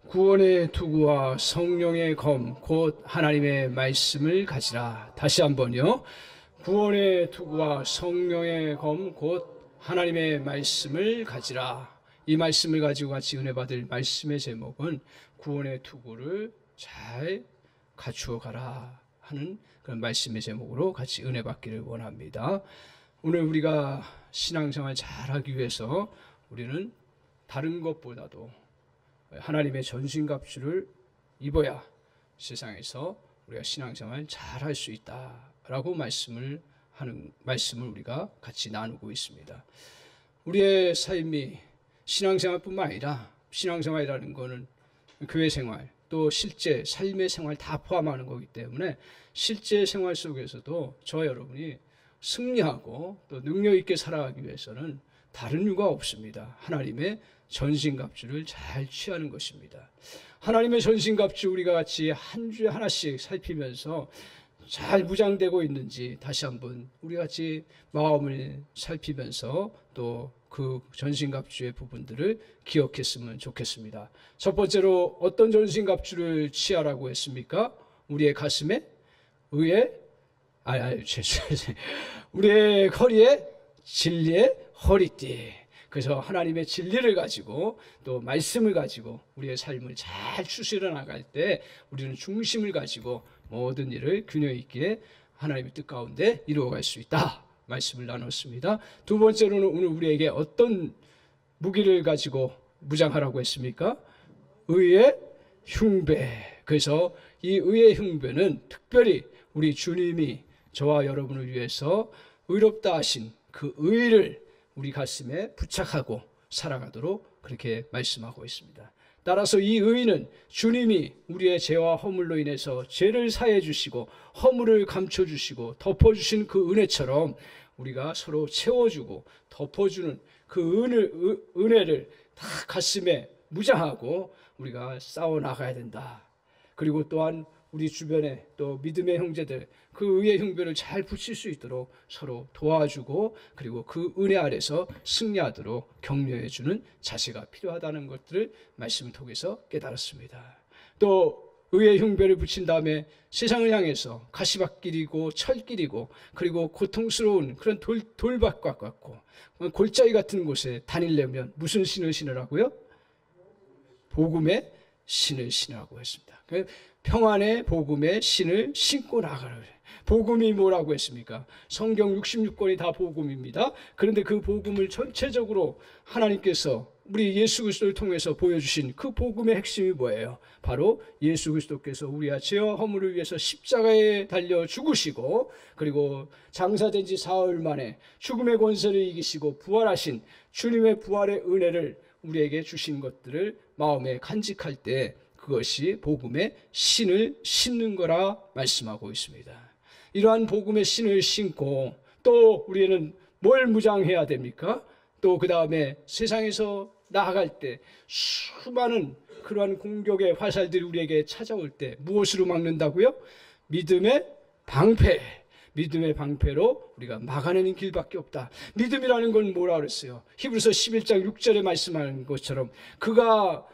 구원의 투구와 성령의 검 곧 하나님의 말씀을 가지라. 다시 한번요. 구원의 투구와 성령의 검 곧 하나님의 말씀을 가지라. 이 말씀을 가지고 같이 은혜 받을 말씀의 제목은 구원의 투구를 잘 갖추어 가라 하는 그런 말씀의 제목으로 같이 은혜 받기를 원합니다. 오늘 우리가 신앙생활 잘하기 위해서 우리는 다른 것보다도 하나님의 전신갑주를 입어야 세상에서 우리가 신앙생활 잘할 수 있다라고 말씀을 우리가 같이 나누고 있습니다. 우리의 삶이 신앙생활뿐만 아니라 신앙생활이라는 것은 교회생활 또 실제 삶의 생활 다 포함하는 거기 때문에 실제 생활 속에서도 저와 여러분이 승리하고 또 능력 있게 살아가기 위해서는 다른 이유가 없습니다. 하나님의 전신갑주를 잘 취하는 것입니다. 하나님의 전신갑주 우리가 같이 한 주에 하나씩 살피면서 잘 무장되고 있는지 다시 한번 우리 같이 마음을 살피면서 또 그 전신갑주의 부분들을 기억했으면 좋겠습니다. 첫 번째로 어떤 전신갑주를 취하라고 했습니까? 우리의 가슴에 의에 우리의 허리에 진리의 허리띠. 그래서 하나님의 진리를 가지고 또 말씀을 가지고 우리의 삶을 잘 추스려 나갈 때 우리는 중심을 가지고 모든 일을 균형 있게 하나님의 뜻 가운데 이루어갈 수 있다. 말씀을 나눴습니다. 두 번째로는 오늘 우리에게 어떤 무기를 가지고 무장하라고 했습니까? 의의 흉배. 그래서 이 의의 흉배는 특별히 우리 주님이 저와 여러분을 위해서 의롭다 하신 그 의를 우리 가슴에 부착하고 살아가도록 그렇게 말씀하고 있습니다. 따라서 이 의는 주님이 우리의 죄와 허물로 인해서 죄를 사해 주시고 허물을 감춰 주시고 덮어 주신 그 은혜처럼 우리가 서로 채워주고 덮어주는 그 은혜를 다 가슴에 무장하고 우리가 싸워 나가야 된다. 그리고 또한 우리 주변에 또 믿음의 형제들 그 의의 흉배를 잘 붙일 수 있도록 서로 도와주고 그리고 그 은혜 아래서 승리하도록 격려해주는 자세가 필요하다는 것들을 말씀을 통해서 깨달았습니다. 또 의의 흉배를 붙인 다음에 세상을 향해서 가시밭길이고 철길이고 그리고 고통스러운 그런 돌밭과 같고 골짜기 같은 곳에 다니려면 무슨 신을 신으라고요? 복음의 신을 신으라고 했습니다. 평안의 복음의 신을 신고 나가라. 복음이 뭐라고 했습니까? 성경 66권이 다 복음입니다. 그런데 그 복음을 전체적으로 하나님께서 우리 예수 그리스도를 통해서 보여주신 그 복음의 핵심이 뭐예요? 바로 예수 그리스도께서 우리와 죄와 허물을 위해서 십자가에 달려 죽으시고 그리고 장사된 지 사흘 만에 죽음의 권세를 이기시고 부활하신 주님의 부활의 은혜를 우리에게 주신 것들을 마음에 간직할 때 그것이 복음의 신을 신는 거라 말씀하고 있습니다. 이러한 복음의 신을 신고 또 우리는 뭘 무장해야 됩니까? 또 그 다음에 세상에서 나아갈 때 수많은 그러한 공격의 화살들이 우리에게 찾아올 때 무엇으로 막는다고요? 믿음의 방패. 믿음의 방패로 우리가 막아내는 길밖에 없다. 믿음이라는 건 뭐라 그랬어요? 히브리서 11장 6절에 말씀하는 것처럼 그가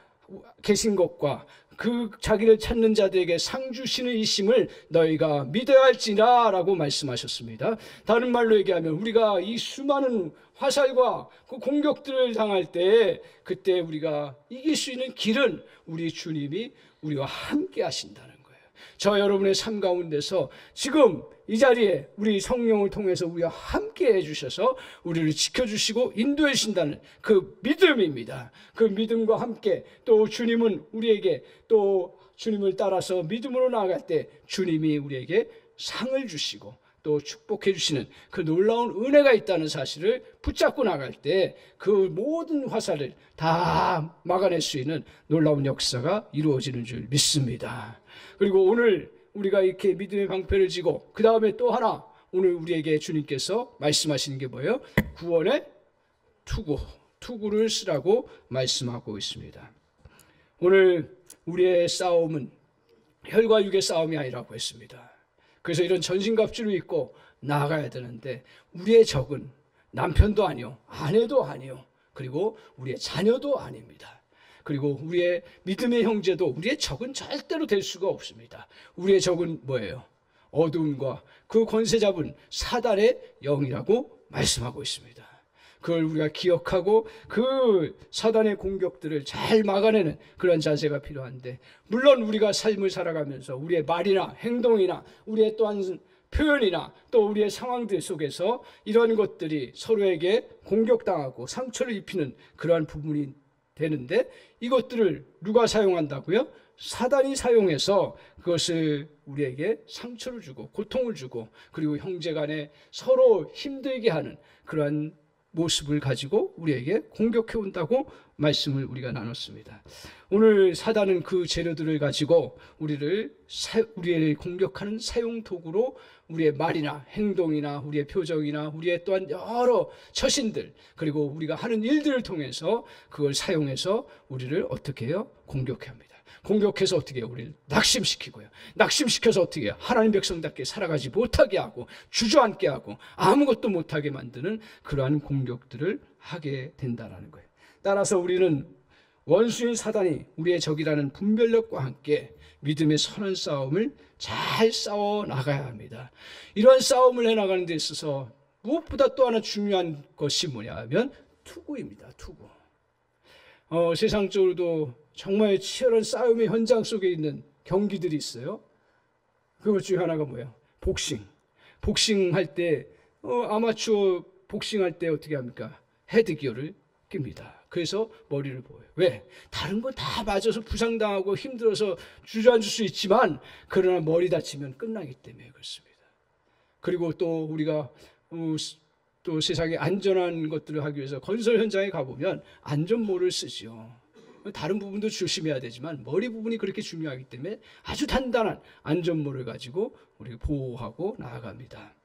계신 것과 그 자기를 찾는 자들에게 상 주시는 이심을 너희가 믿어야 할지라 라고 말씀하셨습니다. 다른 말로 얘기하면 우리가 이 수많은 화살과 그 공격들을 당할 때 그때 우리가 이길 수 있는 길은 우리 주님이 우리와 함께 하신다는 거예요. 저 여러분의 삶 가운데서 지금 이 자리에 우리 성령을 통해서 우리와 함께 해주셔서 우리를 지켜주시고 인도해 주신다는 그 믿음입니다. 그 믿음과 함께 또 주님은 우리에게 또 주님을 따라서 믿음으로 나아갈 때 주님이 우리에게 상을 주시고 또 축복해 주시는 그 놀라운 은혜가 있다는 사실을 붙잡고 나갈 때 그 모든 화살을 다 막아낼 수 있는 놀라운 역사가 이루어지는 줄 믿습니다. 그리고 오늘 우리가 이렇게 믿음의 방패를 쥐고 그 다음에 또 하나 오늘 우리에게 주님께서 말씀하시는 게 뭐예요? 구원의 투구를 쓰라고 말씀하고 있습니다. 오늘 우리의 싸움은 혈과 육의 싸움이 아니라고 했습니다. 그래서 이런 전신갑주를 입고 나아가야 되는데 우리의 적은 남편도 아니요 아내도 아니요 그리고 우리의 자녀도 아닙니다. 그리고 우리의 믿음의 형제도 우리의 적은 절대로 될 수가 없습니다. 우리의 적은 뭐예요? 어두움과 그 권세 잡은 사단의 영이라고 말씀하고 있습니다. 그걸 우리가 기억하고 그 사단의 공격들을 잘 막아내는 그런 자세가 필요한데, 물론 우리가 삶을 살아가면서 우리의 말이나 행동이나 우리의 또한 표현이나 또 우리의 상황들 속에서 이런 것들이 서로에게 공격당하고 상처를 입히는 그러한 부분이 되는데, 이것들을 누가 사용한다고요? 사단이 사용해서 그것을 우리에게 상처를 주고 고통을 주고, 그리고 형제간에 서로 힘들게 하는 그러한 모습을 가지고 우리에게 공격해 온다고 말씀을 우리가 나눴습니다. 오늘 사단은 그 재료들을 가지고 우리를 공격하는 사용 도구로 우리의 말이나 행동이나 우리의 표정이나 우리의 또한 여러 처신들, 그리고 우리가 하는 일들을 통해서 그걸 사용해서 우리를 어떻게 해요? 공격해 합니다. 공격해서 어떻게 해요? 우리를 낙심시키고요. 낙심시켜서 어떻게 해요? 하나님 백성답게 살아가지 못하게 하고 주저앉게 하고 아무것도 못하게 만드는 그러한 공격들을 하게 된다는 거예요. 따라서 우리는 원수인 사단이 우리의 적이라는 분별력과 함께 믿음의 선한 싸움을 잘 싸워 나가야 합니다. 이러한 싸움을 해나가는 데 있어서 무엇보다 또 하나 중요한 것이 뭐냐 하면 투구입니다. 투구. 세상적으로도 정말 치열한 싸움의 현장 속에 있는 경기들이 있어요. 그것 중에 하나가 뭐예요? 복싱. 복싱할 때 아마추어 복싱할 때 어떻게 합니까? 헤드기어를 낍니다. 그래서 머리를 보여요. 왜? 다른 건 다 맞아서 부상당하고 힘들어서 주저앉을 수 있지만, 그러나 머리 다치면 끝나기 때문에 그렇습니다. 그리고 또 우리가 또 세상에 안전한 것들을 하기 위해서 건설 현장에 가보면 안전모를 쓰죠. 다른 부분도 조심해야 되지만 머리 부분이 그렇게 중요하기 때문에 아주 단단한 안전모를 가지고 우리가 보호하고 나아갑니다.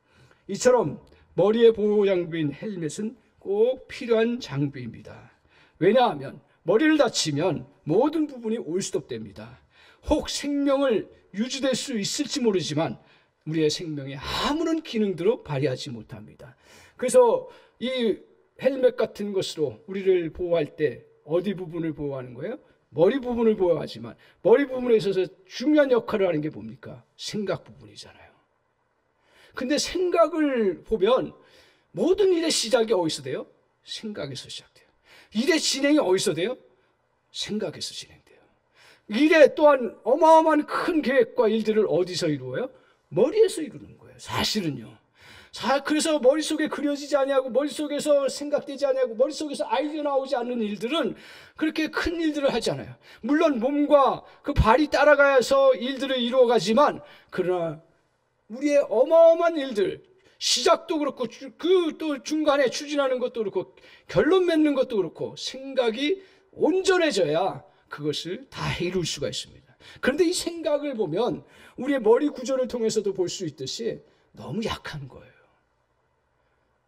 이처럼 머리의 보호 장비인 헬멧은 꼭 필요한 장비입니다. 왜냐하면 머리를 다치면 모든 부분이 올스톱됩니다. 혹 생명을 유지될 수 있을지 모르지만 우리의 생명에 아무런 기능들로 발휘하지 못합니다. 그래서 이 헬멧 같은 것으로 우리를 보호할 때 어디 부분을 보호하는 거예요? 머리 부분을 보호하지만 머리 부분에 있어서 중요한 역할을 하는 게 뭡니까? 생각 부분이잖아요. 근데 생각을 보면 모든 일의 시작이 어디서 돼요? 생각에서 시작돼요. 일의 진행이 어디서 돼요? 생각에서 진행돼요. 일에 또한 어마어마한 큰 계획과 일들을 어디서 이루어요? 머리에서 이루는 거예요. 사실은요. 그래서 머릿속에 그려지지 아니하고 머릿속에서 생각되지 아니하고 머릿속에서 아이디어 나오지 않는 일들은 그렇게 큰 일들을 하지 않아요. 물론 몸과 그 발이 따라가서 일들을 이루어가지만, 그러나 우리의 어마어마한 일들, 시작도 그렇고 그 또 중간에 추진하는 것도 그렇고 결론 맺는 것도 그렇고 생각이 온전해져야 그것을 다 이룰 수가 있습니다. 그런데 이 생각을 보면 우리의 머리 구조를 통해서도 볼 수 있듯이 너무 약한 거예요.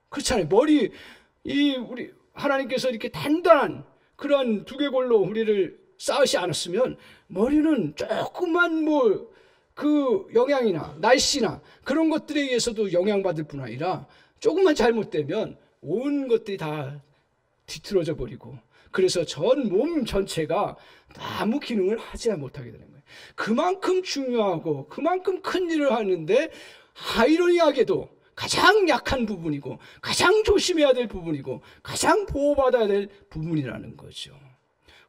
그렇잖아요. 우리 하나님께서 이렇게 단단한 그런 두개골로 우리를 쌓으시 않았으면 머리는 조금만 그 영향이나 날씨나 그런 것들에 의해서도 영향받을 뿐 아니라 조금만 잘못되면 온 것들이 다 뒤틀어져 버리고, 그래서 전 몸 전체가 아무 기능을 하지 못하게 되는 거예요. 그만큼 중요하고 그만큼 큰 일을 하는데 아이러니하게도 가장 약한 부분이고 가장 조심해야 될 부분이고 가장 보호받아야 될 부분이라는 거죠.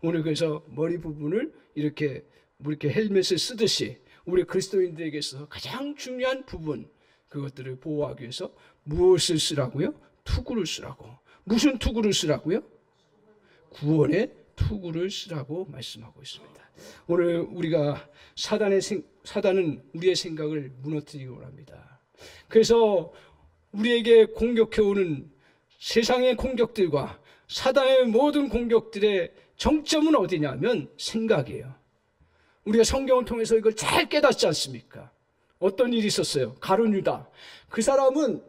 오늘 그래서 머리 부분을 이렇게 헬멧을 쓰듯이 우리 그리스도인들에게 있어서 가장 중요한 부분, 그것들을 보호하기 위해서 무엇을 쓰라고요? 투구를 쓰라고. 무슨 투구를 쓰라고요? 구원의 투구를 쓰라고 말씀하고 있습니다. 오늘 우리가 사단은 우리의 생각을 무너뜨리기 원합니다. 그래서 우리에게 공격해오는 세상의 공격들과 사단의 모든 공격들의 정점은 어디냐면 생각이에요. 우리가 성경을 통해서 이걸 잘 깨닫지 않습니까? 어떤 일이 있었어요? 가룟 유다. 그 사람은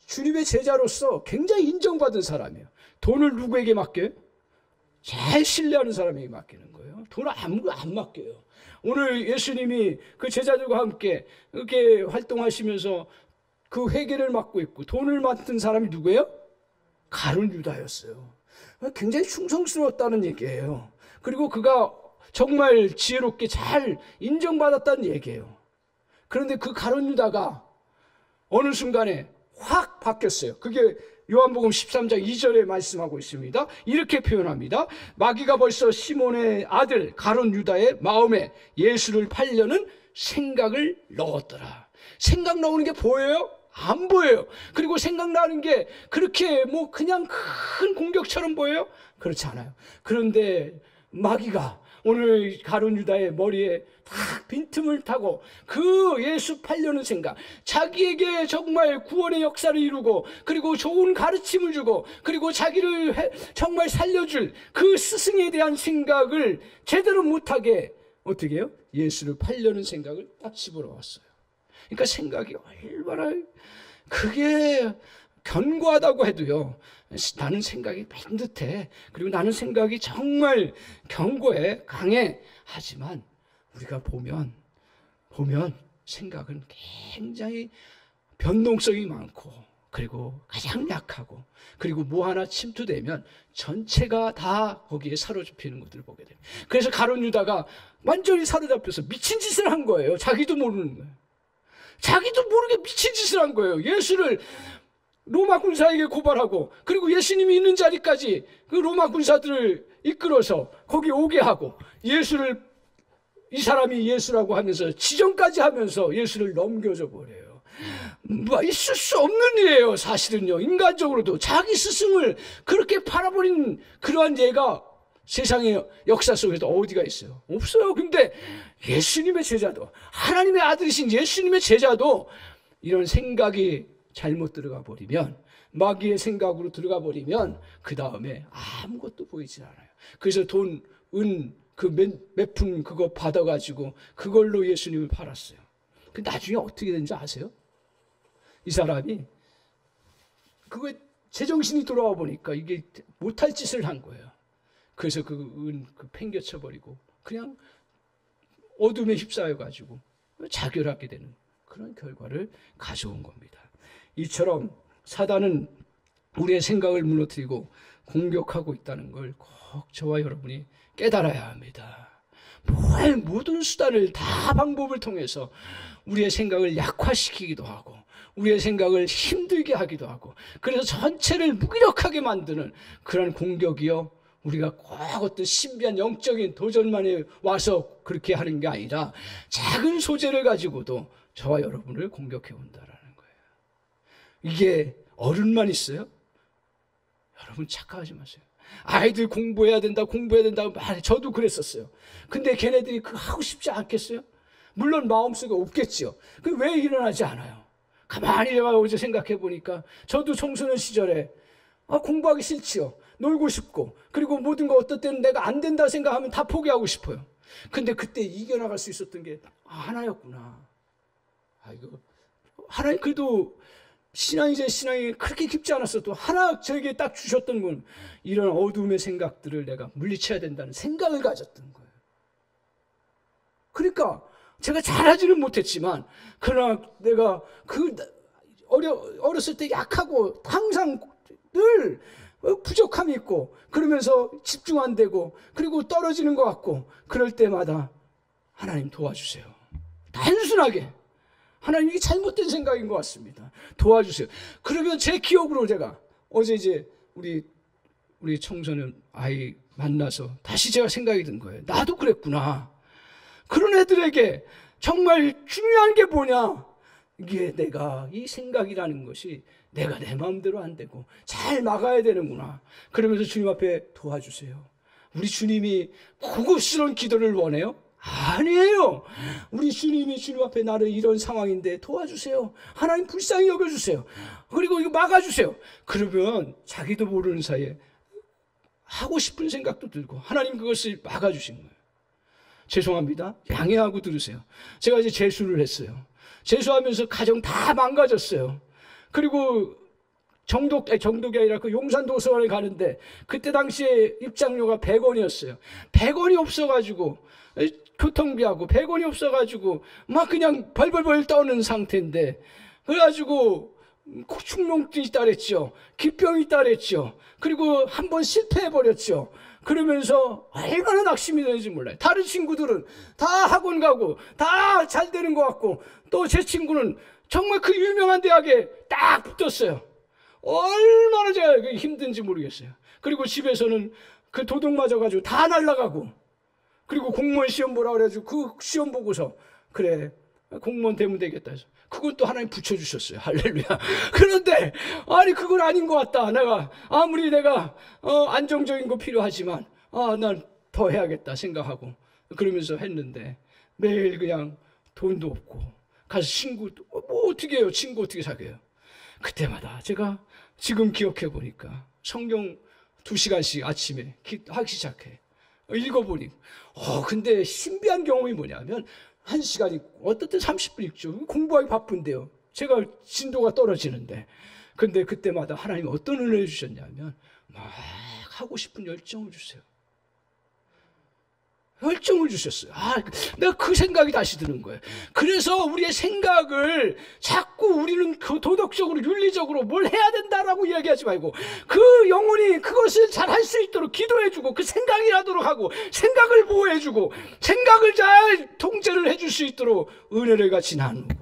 주님의 제자로서 굉장히 인정받은 사람이에요. 돈을 누구에게 맡겨요? 제일 신뢰하는 사람에게 맡기는 거예요. 돈을 아무도 안 맡겨요. 오늘 예수님이 그 제자들과 함께 이렇게 활동하시면서 그 회계를 맡고 있고 돈을 맡은 사람이 누구예요? 가룟 유다였어요. 굉장히 충성스러웠다는 얘기예요. 그리고 그가 정말 지혜롭게 잘 인정받았다는 얘기예요. 그런데 그 가룟 유다가 어느 순간에 확 바뀌었어요. 그게 요한복음 13장 2절에 말씀하고 있습니다. 이렇게 표현합니다. 마귀가 벌써 시몬의 아들 가룟 유다의 마음에 예수를 팔려는 생각을 넣었더라. 생각 넣는 게 보여요? 안 보여요. 그리고 생각나는 게 그렇게 뭐 그냥 큰 공격처럼 보여요? 그렇지 않아요. 그런데 마귀가 오늘 가룟 유다의 머리에 탁 빈틈을 타고 그 예수 팔려는 생각, 자기에게 정말 구원의 역사를 이루고 그리고 좋은 가르침을 주고 그리고 자기를 정말 살려줄 그 스승에 대한 생각을 제대로 못하게 어떻게 해요? 예수를 팔려는 생각을 딱 집어넣었어요. 그러니까 생각이 얼마나 그게 견고하다고 해도요, 나는 생각이 반듯해. 그리고 나는 생각이 정말 견고해, 강해. 하지만 우리가 보면 생각은 굉장히 변동성이 많고 그리고 가장 약하고 그리고 뭐 하나 침투되면 전체가 다 거기에 사로잡히는 것들을 보게 됩니다. 그래서 가룟 유다가 완전히 사로잡혀서 미친 짓을 한 거예요. 자기도 모르는 거예요. 자기도 모르게 미친 짓을 한 거예요. 예수를 로마 군사에게 고발하고 그리고 예수님이 있는 자리까지 그 로마 군사들을 이끌어서 거기 오게 하고 예수를 이 사람이 예수라고 하면서 지정까지 하면서 예수를 넘겨줘 버려요. 뭐 있을 수 없는 일이에요. 사실은요. 인간적으로도 자기 스승을 그렇게 팔아버린 그러한 예가 세상의 역사 속에도 어디가 있어요? 없어요. 근데 예수님의 제자도 하나님의 아들이신 예수님의 제자도 이런 생각이 잘못 들어가 버리면 마귀의 생각으로 들어가 버리면 그 다음에 아무것도 보이지 않아요. 그래서 돈, 은 그 몇 푼 그거 받아가지고 그걸로 예수님을 팔았어요. 그 나중에 어떻게 된지 아세요? 이 사람이 그거 제정신이 돌아와 보니까 이게 못할 짓을 한 거예요. 그래서 그 은 팽개쳐 버리고 그냥 어둠에 휩싸여 가지고 자결하게 되는 그런 결과를 가져온 겁니다. 이처럼 사단은 우리의 생각을 무너뜨리고 공격하고 있다는 걸 꼭 저와 여러분이 깨달아야 합니다. 모든 수단을 다 방법을 통해서 우리의 생각을 약화시키기도 하고 우리의 생각을 힘들게 하기도 하고 그래서 전체를 무기력하게 만드는 그런 공격이요, 우리가 꼭 어떤 신비한 영적인 도전만에 와서 그렇게 하는 게 아니라 작은 소재를 가지고도 저와 여러분을 공격해 온다라는 거예요. 이게 어른만 있어요? 여러분 착각하지 마세요. 아이들 공부해야 된다 말해. 저도 그랬었어요. 근데 걔네들이 그거 하고 싶지 않겠어요? 물론 마음속에 없겠죠. 그 왜 일어나지 않아요? 가만히 제가 어제 생각해 보니까 저도 청소년 시절에 공부하기 싫지요. 놀고 싶고 그리고 모든 거 어떨 때는 내가 안 된다 생각하면 다 포기하고 싶어요. 근데 그때 이겨나갈 수 있었던 게 하나였구나. 이거 하나님 그래도 신앙이 그렇게 깊지 않았어도 하나 저에게 딱 주셨던 건 이런 어둠의 생각들을 내가 물리쳐야 된다는 생각을 가졌던 거예요. 그러니까 제가 잘하지는 못했지만 그러나 내가 어렸을 때 약하고 항상 늘 부족함이 있고 그러면서 집중 안 되고 그리고 떨어지는 것 같고 그럴 때마다 하나님 도와주세요. 단순하게 하나님 이게 잘못된 생각인 것 같습니다. 도와주세요. 그러면 제 기억으로 제가 어제 이제 우리 청소년 아이 만나서 다시 제가 생각이 든 거예요. 나도 그랬구나. 그런 애들에게 정말 중요한 게 뭐냐? 이게 내가 이 생각이라는 것이 내가 내 마음대로 안 되고 잘 막아야 되는구나. 그러면서 주님 앞에 도와주세요. 우리 주님이 고급스러운 기도를 원해요? 아니에요. 우리 주님이 주님 앞에 나를 이런 상황인데 도와주세요. 하나님 불쌍히 여겨주세요. 그리고 이거 막아주세요. 그러면 자기도 모르는 사이에 하고 싶은 생각도 들고 하나님 그것을 막아주신 거예요. 죄송합니다. 양해하고 들으세요. 제가 이제 재수를 했어요. 재수하면서 가정 다 망가졌어요. 그리고 정독이 아니라 그 용산도서관에 가는데 그때 당시에 입장료가 100원이었어요. 100원이 없어가지고 교통비하고 100원이 없어가지고 막 그냥 벌벌벌 떠는 상태인데 그래가지고 축농증이 있다 그랬죠. 기병이 있다 그랬죠. 그리고 한번 실패해버렸죠. 그러면서 얼마나 낙심이 되는지 몰라요. 다른 친구들은 다 학원 가고 다 잘 되는 것 같고, 또 제 친구는 정말 그 유명한 대학에 딱 붙었어요. 얼마나 제가 힘든지 모르겠어요. 그리고 집에서는 그 도둑 맞아가지고 다 날아가고, 그리고 공무원 시험 보라 그래가지고 그 시험 보고서 그래 공무원 되면 되겠다 해서 그건 또 하나님 붙여주셨어요. 할렐루야. 그런데 아니 그건 아닌 것 같다. 내가 아무리 내가 안정적인 거 필요하지만 난 더 해야겠다 생각하고 그러면서 했는데, 매일 그냥 돈도 없고 가서 친구 뭐 어떻게 해요? 친구 어떻게 사귀어요? 그때마다 제가 지금 기억해 보니까 성경 2시간씩 아침에 하기 시작해. 읽어보니 근데 신비한 경험이 뭐냐면 1시간 읽고 어떨 때 30분 읽죠. 공부하기 바쁜데요. 제가 진도가 떨어지는데. 근데 그때마다 하나님이 어떤 은혜를 주셨냐면 막 하고 싶은 열정을 주세요. 열정을 주셨어요. 내가 그 생각이 다시 드는 거예요. 그래서 우리의 생각을 자꾸 우리는 그 도덕적으로 윤리적으로 뭘 해야 된다라고 이야기하지 말고, 그 영혼이 그것을 잘 할 수 있도록 기도해주고 그 생각이 나도록 하고 생각을 보호해주고 생각을 잘 통제를 해줄 수 있도록 은혜를 같이 나누고,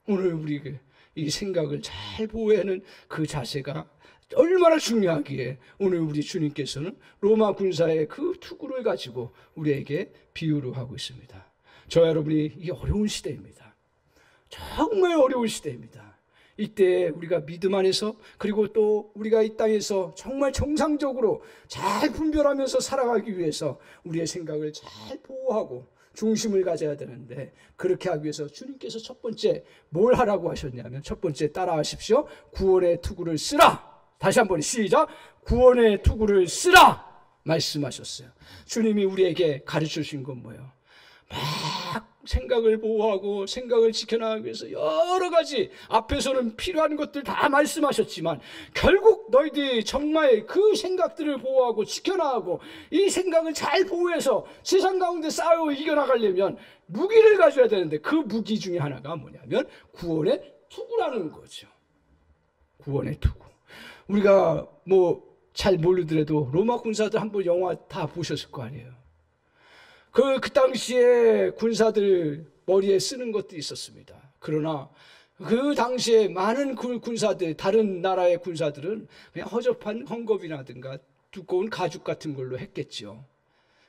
오늘 우리에게 이 생각을 잘 보호하는 그 자세가 얼마나 중요하기에 오늘 우리 주님께서는 로마 군사의 그 투구를 가지고 우리에게 비유를 하고 있습니다. 저와 여러분이 이 어려운 시대입니다. 정말 어려운 시대입니다. 이때 우리가 믿음 안에서, 그리고 또 우리가 이 땅에서 정말 정상적으로 잘 분별하면서 살아가기 위해서 우리의 생각을 잘 보호하고 중심을 가져야 되는데, 그렇게 하기 위해서 주님께서 첫 번째 뭘 하라고 하셨냐면, 첫 번째 따라 하십시오. 구원의 투구를 쓰라. 다시 한번 시작. 구원의 투구를 쓰라 말씀하셨어요. 주님이 우리에게 가르쳐 주신 건 뭐예요? 막 생각을 보호하고 생각을 지켜나가기 위해서 여러 가지 앞에서는 필요한 것들 다 말씀하셨지만, 결국 너희들이 정말 그 생각들을 보호하고 지켜나가고 이 생각을 잘 보호해서 세상 가운데 싸워 이겨나가려면 무기를 가져야 되는데, 그 무기 중에 하나가 뭐냐면 구원의 투구라는 거죠. 구원의 투구. 우리가 뭐 잘 모르더라도 로마 군사들 한번 영화 다 보셨을 거 아니에요. 그 당시에 군사들 머리에 쓰는 것도 있었습니다. 그러나 그 당시에 많은 군사들, 다른 나라의 군사들은 그냥 허접한 헝겊이라든가 두꺼운 가죽 같은 걸로 했겠죠.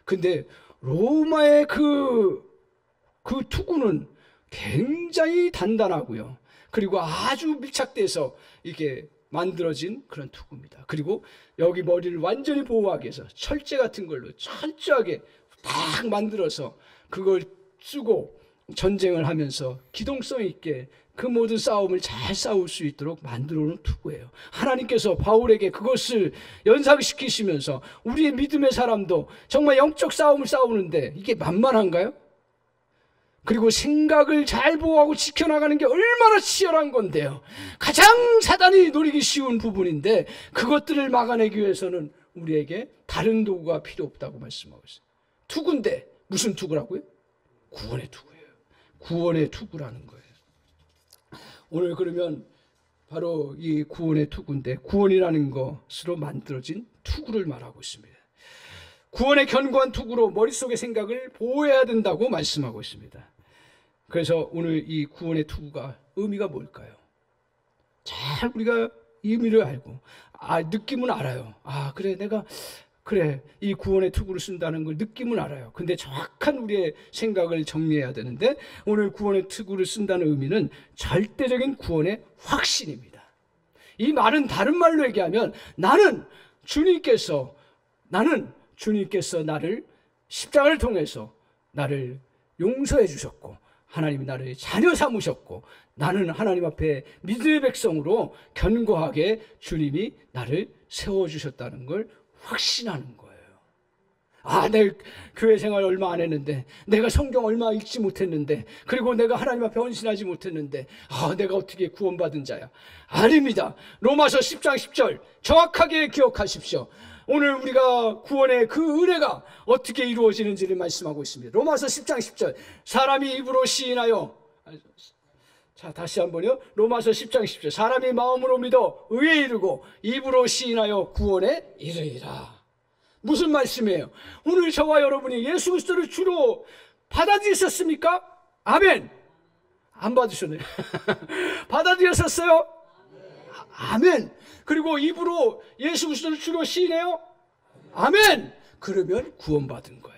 근데 로마의 그 투구는 굉장히 단단하고요. 그리고 아주 밀착돼서 이게 만들어진 그런 투구입니다. 그리고 여기 머리를 완전히 보호하기 위해서 철제 같은 걸로 철저하게 딱 만들어서 그걸 쓰고 전쟁을 하면서 기동성 있게 그 모든 싸움을 잘 싸울 수 있도록 만들어 놓은 투구예요. 하나님께서 바울에게 그것을 연상시키시면서 우리의 믿음의 사람도 정말 영적 싸움을 싸우는데 이게 만만한가요? 그리고 생각을 잘 보호하고 지켜나가는 게 얼마나 치열한 건데요. 가장 사단이 노리기 쉬운 부분인데, 그것들을 막아내기 위해서는 우리에게 다른 도구가 필요 없다고 말씀하고 있어요. 투구인데 무슨 투구라고요? 구원의 투구예요. 구원의 투구라는 거예요. 오늘 그러면 바로 이 구원의 투구인데, 구원이라는 것으로 만들어진 투구를 말하고 있습니다. 구원의 견고한 투구로 머릿속의 생각을 보호해야 된다고 말씀하고 있습니다. 그래서 오늘 이 구원의 투구가 의미가 뭘까요? 잘 우리가 의미를 알고 느낌은 알아요. 그래 내가 이 구원의 투구를 쓴다는 걸 느낌은 알아요. 근데 정확한 우리의 생각을 정리해야 되는데, 오늘 구원의 투구를 쓴다는 의미는 절대적인 구원의 확신입니다. 이 말은 다른 말로 얘기하면 나는 주님께서 나를 십자가를 통해서 나를 용서해 주셨고, 하나님이 나를 자녀 삼으셨고, 나는 하나님 앞에 믿음의 백성으로 견고하게 주님이 나를 세워주셨다는 걸 확신하는 거예요. 내가 교회 생활 얼마 안 했는데, 내가 성경 얼마 읽지 못했는데, 그리고 내가 하나님 앞에 헌신하지 못했는데, 내가 어떻게 구원받은 자야? 아닙니다. 로마서 10장 10절 정확하게 기억하십시오. 오늘 우리가 구원의 그 은혜가 어떻게 이루어지는지를 말씀하고 있습니다. 로마서 10장 10절 사람이 입으로 시인하여 자, 다시 한번요. 로마서 10장 10절. 사람이 마음으로 믿어 의에 이르고 입으로 시인하여 구원에 이르리라. 무슨 말씀이에요? 오늘 저와 여러분이 예수 그리스도를 주로 받아들이셨습니까? 아멘. 안 받으셨네요. 받아들였었어요? 아멘. 그리고 입으로 예수 그리스도를 주로 시인해요? 아멘. 그러면 구원받은 거예요.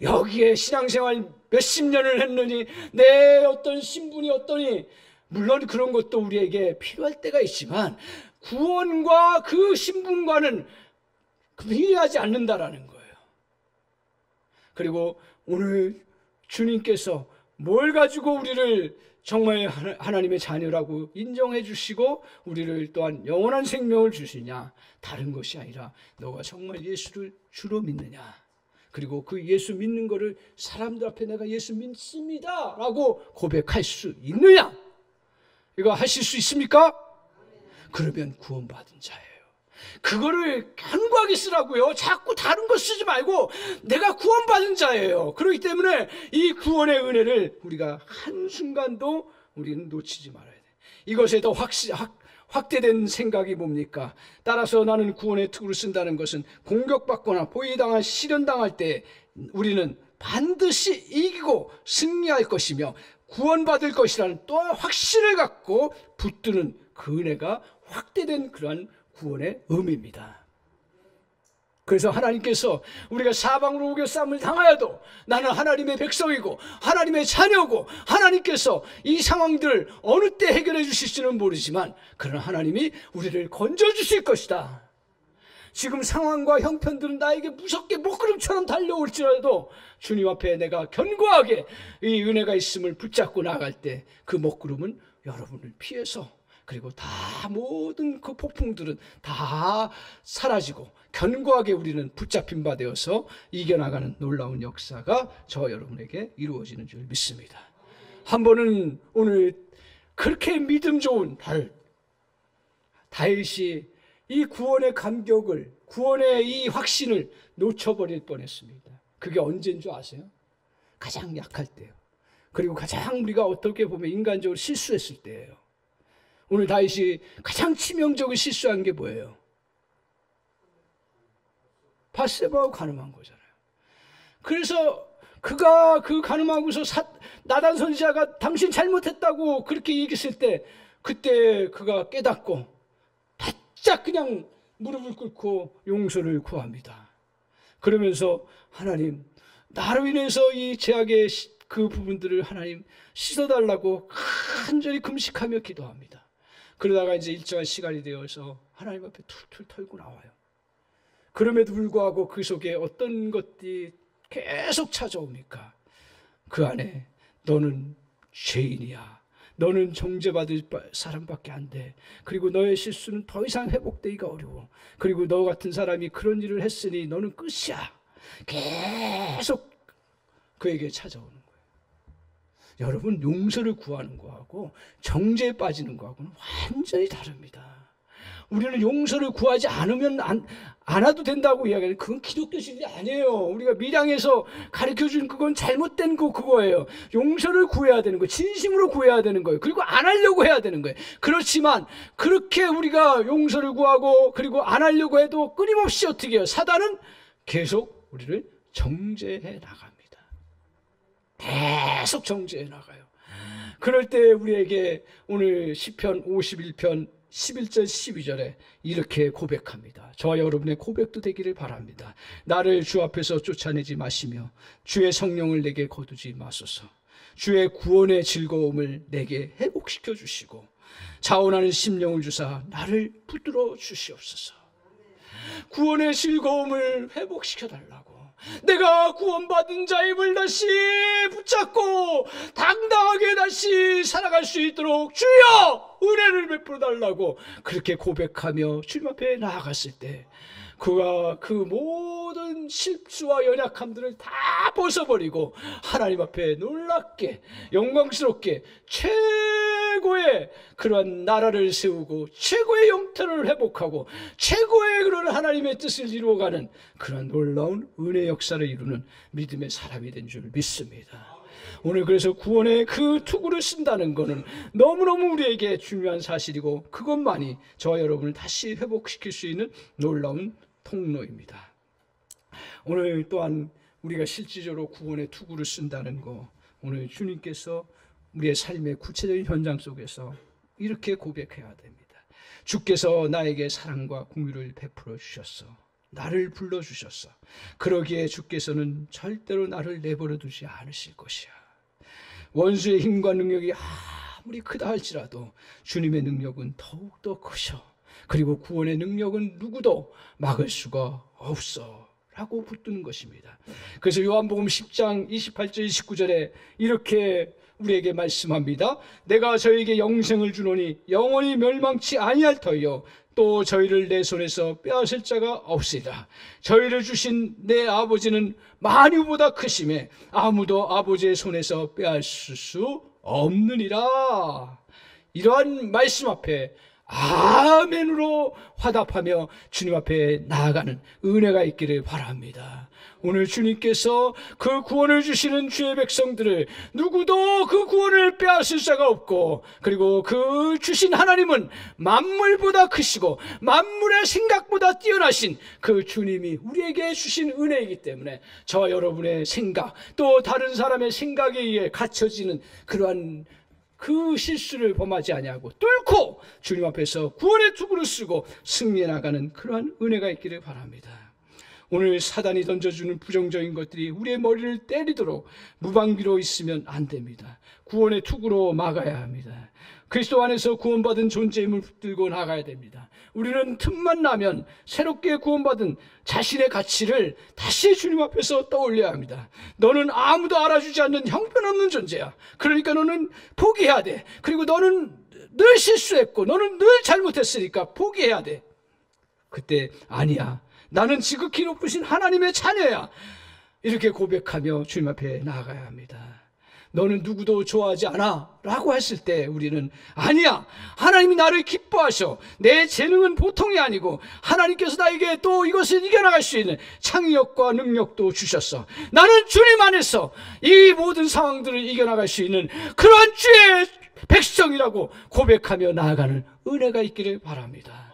여기에 신앙생활 몇십 년을 했느니 내 어떤 신분이 어떠니, 물론 그런 것도 우리에게 필요할 때가 있지만 구원과 그 신분과는 비례하지 않는다라는 거예요. 그리고 오늘 주님께서 뭘 가지고 우리를 정말 하나님의 자녀라고 인정해 주시고 우리를 또한 영원한 생명을 주시냐? 다른 것이 아니라 너가 정말 예수를 주로 믿느냐? 그리고 그 예수 믿는 거를 사람들 앞에 내가 예수 믿습니다 라고 고백할 수 있느냐? 이거 하실 수 있습니까? 그러면 구원받은 자예요. 그거를 견고하게 쓰라고요. 자꾸 다른 거 쓰지 말고 내가 구원받은 자예요. 그렇기 때문에 이 구원의 은혜를 우리가 한순간도 우리는 놓치지 말아야 돼. 이것에 더 확대된 생각이 뭡니까? 따라서 나는 구원의 특구를 쓴다는 것은 공격받거나 포위당할 시련당할 때 우리는 반드시 이기고 승리할 것이며 구원받을 것이라는 또한 확신을 갖고 붙드는 그 은혜가 확대된 그러한 구원의 의미입니다. 그래서 하나님께서 우리가 사방으로 우겨싸움을 당하여도 나는 하나님의 백성이고 하나님의 자녀고, 하나님께서 이 상황들 어느 때 해결해 주실지는 모르지만 그러나 하나님이 우리를 건져주실 것이다. 지금 상황과 형편들은 나에게 무섭게 먹구름처럼 달려올지라도 주님 앞에 내가 견고하게 이 은혜가 있음을 붙잡고 나아갈 때 그 먹구름은 여러분을 피해서, 그리고 다 모든 그 폭풍들은 다 사라지고 견고하게 우리는 붙잡힌 바 되어서 이겨나가는 놀라운 역사가 저와 여러분에게 이루어지는 줄 믿습니다. 한 번은 오늘 그렇게 믿음 좋은 다윗이 이 구원의 감격을, 구원의 이 확신을 놓쳐버릴 뻔했습니다. 그게 언제인 줄 아세요? 가장 약할 때요. 그리고 가장 우리가 어떻게 보면 인간적으로 실수했을 때예요. 오늘 다윗이 가장 치명적인 실수한 게 뭐예요? 밧세바하고 간음한 거잖아요. 그래서 그가 그 간음하고서 나단 선지자가 당신 잘못했다고 그렇게 얘기했을 때, 그때 그가 깨닫고 바짝 그냥 무릎을 꿇고 용서를 구합니다. 그러면서 하나님, 나로 인해서 이 죄악의 그 부분들을 하나님 씻어달라고 간절히 금식하며 기도합니다. 그러다가 이제 일정한 시간이 되어서 하나님 앞에 툴툴 털고 나와요. 그럼에도 불구하고 그 속에 어떤 것들이 계속 찾아옵니까? 그 안에 너는 죄인이야. 너는 정죄받을 사람밖에 안 돼. 그리고 너의 실수는 더 이상 회복되기가 어려워. 그리고 너 같은 사람이 그런 일을 했으니 너는 끝이야. 계속 그에게 찾아오는 거예요. 여러분, 용서를 구하는 거하고 정죄에 빠지는 거하고는 완전히 다릅니다. 우리는 용서를 구하지 않으면 안 해도 된다고 이야기하는, 그건 기독교식이 아니에요. 우리가 밀양에서 가르쳐준 그건 잘못된 그거예요. 용서를 구해야 되는 거예요. 진심으로 구해야 되는 거예요. 그리고 안 하려고 해야 되는 거예요. 그렇지만 그렇게 우리가 용서를 구하고 그리고 안 하려고 해도 끊임없이 어떻게 해요? 사단은 계속 우리를 정죄해 나갑니다. 계속 정죄해 나가요. 그럴 때 우리에게 오늘 시편 51편 11절 12절에 이렇게 고백합니다. 저와 여러분의 고백도 되기를 바랍니다. 나를 주 앞에서 쫓아내지 마시며 주의 성령을 내게 거두지 마소서. 주의 구원의 즐거움을 내게 회복시켜 주시고 자원하는 심령을 주사 나를 붙들어 주시옵소서. 구원의 즐거움을 회복시켜 달라고, 내가 구원받은 자임을 다시 붙잡고 당당하게 다시 살아갈 수 있도록 주여 은혜를 베풀어 달라고 그렇게 고백하며 주님 앞에 나아갔을 때 그가 그 모든 실수와 연약함들을 다 벗어버리고 하나님 앞에 놀랍게 영광스럽게 최고의 최고의 그런 나라를 세우고 최고의 영토를 회복하고 최고의 그런 하나님의 뜻을 이루어가는 그런 놀라운 은혜 역사를 이루는 믿음의 사람이 된 줄 믿습니다. 오늘 그래서 구원의 그 투구를 쓴다는 것은 너무너무 우리에게 중요한 사실이고, 그것만이 저와 여러분을 다시 회복시킬 수 있는 놀라운 통로입니다. 오늘 또한 우리가 실질적으로 구원의 투구를 쓴다는 것, 오늘 주님께서 우리의 삶의 구체적인 현장 속에서 이렇게 고백해야 됩니다. 주께서 나에게 사랑과 공유를 베풀어 주셨어. 나를 불러주셨어. 그러기에 주께서는 절대로 나를 내버려 두지 않으실 것이야. 원수의 힘과 능력이 아무리 크다 할지라도 주님의 능력은 더욱더 크셔. 그리고 구원의 능력은 누구도 막을 수가 없어 라고 붙드는 것입니다. 그래서 요한복음 10장 28절 29절에 이렇게 우리에게 말씀합니다. 내가 저에게 영생을 주노니 영원히 멸망치 아니할 터이요 또 저희를 내 손에서 빼앗을 자가 없으리라. 저희를 주신 내 아버지는 만유보다 크심에 아무도 아버지의 손에서 빼앗을 수 없느니라. 이러한 말씀 앞에 아멘으로 화답하며 주님 앞에 나아가는 은혜가 있기를 바랍니다. 오늘 주님께서 그 구원을 주시는 주의 백성들을 누구도 그 구원을 빼앗을 자가 없고, 그리고 그 주신 하나님은 만물보다 크시고 만물의 생각보다 뛰어나신 그 주님이 우리에게 주신 은혜이기 때문에 저와 여러분의 생각, 또 다른 사람의 생각에 의해 갖춰지는 그러한 그 실수를 범하지 아니하고 뚫고 주님 앞에서 구원의 투구를 쓰고 승리해 나가는 그러한 은혜가 있기를 바랍니다. 오늘 사단이 던져주는 부정적인 것들이 우리의 머리를 때리도록 무방비로 있으면 안 됩니다. 구원의 투구로 막아야 합니다. 그리스도 안에서 구원받은 존재임을 붙들고 나가야 됩니다. 우리는 틈만 나면 새롭게 구원받은 자신의 가치를 다시 주님 앞에서 떠올려야 합니다. 너는 아무도 알아주지 않는 형편없는 존재야. 그러니까 너는 포기해야 돼. 그리고 너는 늘 실수했고 너는 늘 잘못했으니까 포기해야 돼. 그때 아니야, 나는 지극히 높으신 하나님의 자녀야, 이렇게 고백하며 주님 앞에 나아가야 합니다. 너는 누구도 좋아하지 않아 라고 했을 때 우리는 아니야, 하나님이 나를 기뻐하셔. 내 재능은 보통이 아니고 하나님께서 나에게 또 이것을 이겨나갈 수 있는 창의력과 능력도 주셨어. 나는 주님 안에서 이 모든 상황들을 이겨나갈 수 있는 그러한 주의 백성이라고 고백하며 나아가는 은혜가 있기를 바랍니다.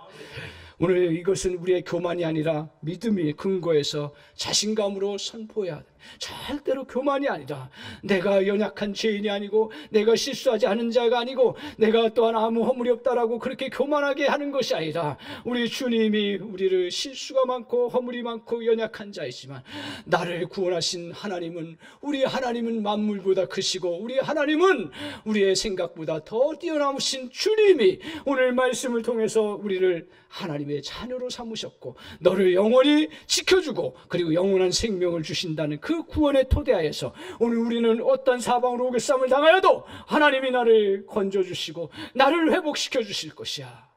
오늘 이것은 우리의 교만이 아니라 믿음의 근거에서 자신감으로 선포해야 돼. 절대로 교만이 아니라, 내가 연약한 죄인이 아니고 내가 실수하지 않은 자가 아니고 내가 또한 아무 허물이 없다라고 그렇게 교만하게 하는 것이 아니라, 우리 주님이 우리를 실수가 많고 허물이 많고 연약한 자이지만 나를 구원하신 하나님은, 우리 하나님은 만물보다 크시고 우리 하나님은 우리의 생각보다 더 뛰어나신 주님이 오늘 말씀을 통해서 우리를 하나님의 자녀로 삼으셨고 너를 영원히 지켜주고 그리고 영원한 생명을 주신다는 그 구원의 토대하에서 오늘 우리는 어떤 사방으로 오개쌈을 당하여도 하나님이 나를 건져주시고 나를 회복시켜 주실 것이야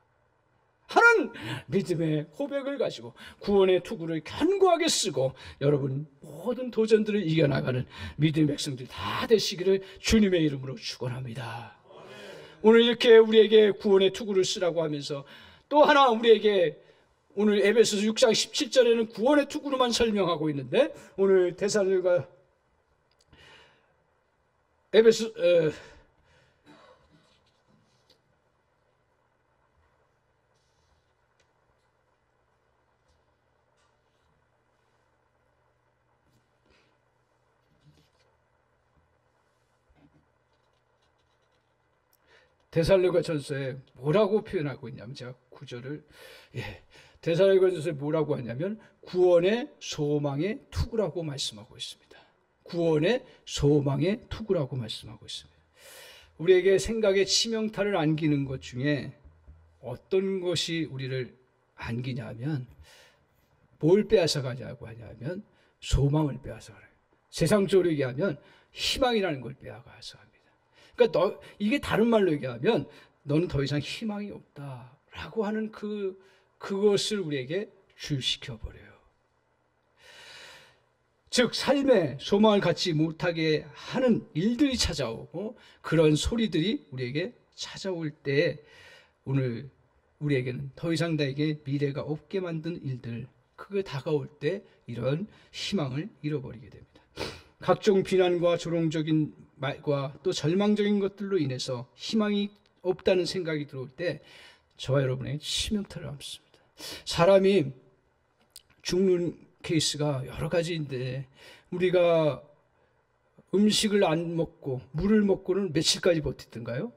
하는 믿음의 고백을 가지고 구원의 투구를 견고하게 쓰고 여러분 모든 도전들을 이겨나가는 믿음의 백성들 다 되시기를 주님의 이름으로 축원합니다. 오늘 이렇게 우리에게 구원의 투구를 쓰라고 하면서 또 하나 우리에게 오늘 에베소서 6장 17절에는 구원의 투구로만 설명하고 있는데, 오늘 데살로니가 데살로니가전서에 뭐라고 표현하고 있냐면, 제가 구절을 데살로니가전서에 뭐라고 하냐면 구원의 소망의 투구라고 말씀하고 있습니다. 구원의 소망의 투구라고 말씀하고 있습니다. 우리에게 생각의 치명타를 안기는 것 중에 어떤 것이 우리를 안기냐면, 뭘 빼앗아가냐고 하냐면 소망을 빼앗아가요. 세상적으로 얘기하면 희망이라는 걸 빼앗아갑니다. 그러니까 이게 다른 말로 얘기하면 너는 더 이상 희망이 없다라고 하는 그것을 우리에게 주시켜버려요. 즉 삶에 소망을 갖지 못하게 하는 일들이 찾아오고 그런 소리들이 우리에게 찾아올 때 오늘 우리에게는 더 이상 나에게 미래가 없게 만든 일들, 그게 다가올 때 이런 희망을 잃어버리게 됩니다. 각종 비난과 조롱적인 말과 또 절망적인 것들로 인해서 희망이 없다는 생각이 들어올 때 저와 여러분에게 치명타를 남습니다. 사람이 죽는 케이스가 여러 가지인데 우리가 음식을 안 먹고 물을 먹고는 며칠까지 버티던가요?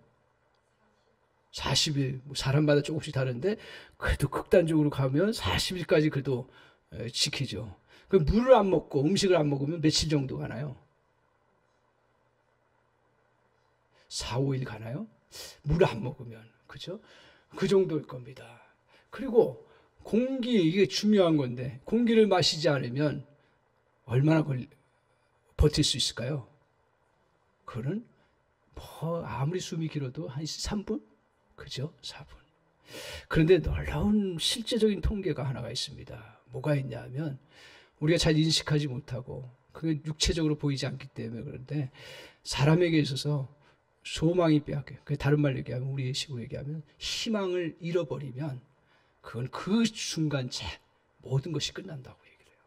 40일, 사람마다 조금씩 다른데 그래도 극단적으로 가면 40일까지 그래도 지키죠. 그 물을 안 먹고 음식을 안 먹으면 며칠 정도 가나요? 4, 5일 가나요? 물을 안 먹으면. 그죠? 그 정도일 겁니다. 그리고 공기, 이게 중요한 건데 공기를 마시지 않으면 얼마나 버틸 수 있을까요? 그거는 뭐 아무리 숨이 길어도 한 3분? 그죠? 4분. 그런데 놀라운 실제적인 통계가 하나가 있습니다. 뭐가 있냐면 우리가 잘 인식하지 못하고 그게 육체적으로 보이지 않기 때문에 그런데 사람에게 있어서 소망이 빼앗겨요. 다른 말로 얘기하면 우리 식으로 얘기하면 희망을 잃어버리면 그건 그 순간째 모든 것이 끝난다고 얘기를 해요.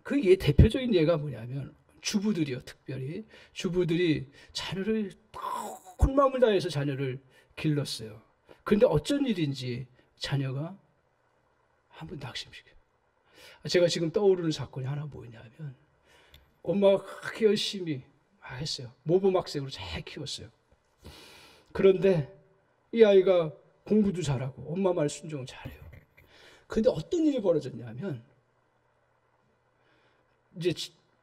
그게 대표적인 예가 뭐냐면 주부들이요. 특별히 주부들이 자녀를 온 마음을 다해서 자녀를 길렀어요. 그런데 어쩐 일인지 자녀가 한번 낙심시켜요. 제가 지금 떠오르는 사건이 하나 뭐냐면 엄마가 그렇게 열심히 했어요. 모범학생으로 잘 키웠어요. 그런데 이 아이가 공부도 잘하고 엄마 말 순종을 잘해요. 그런데 어떤 일이 벌어졌냐면 이제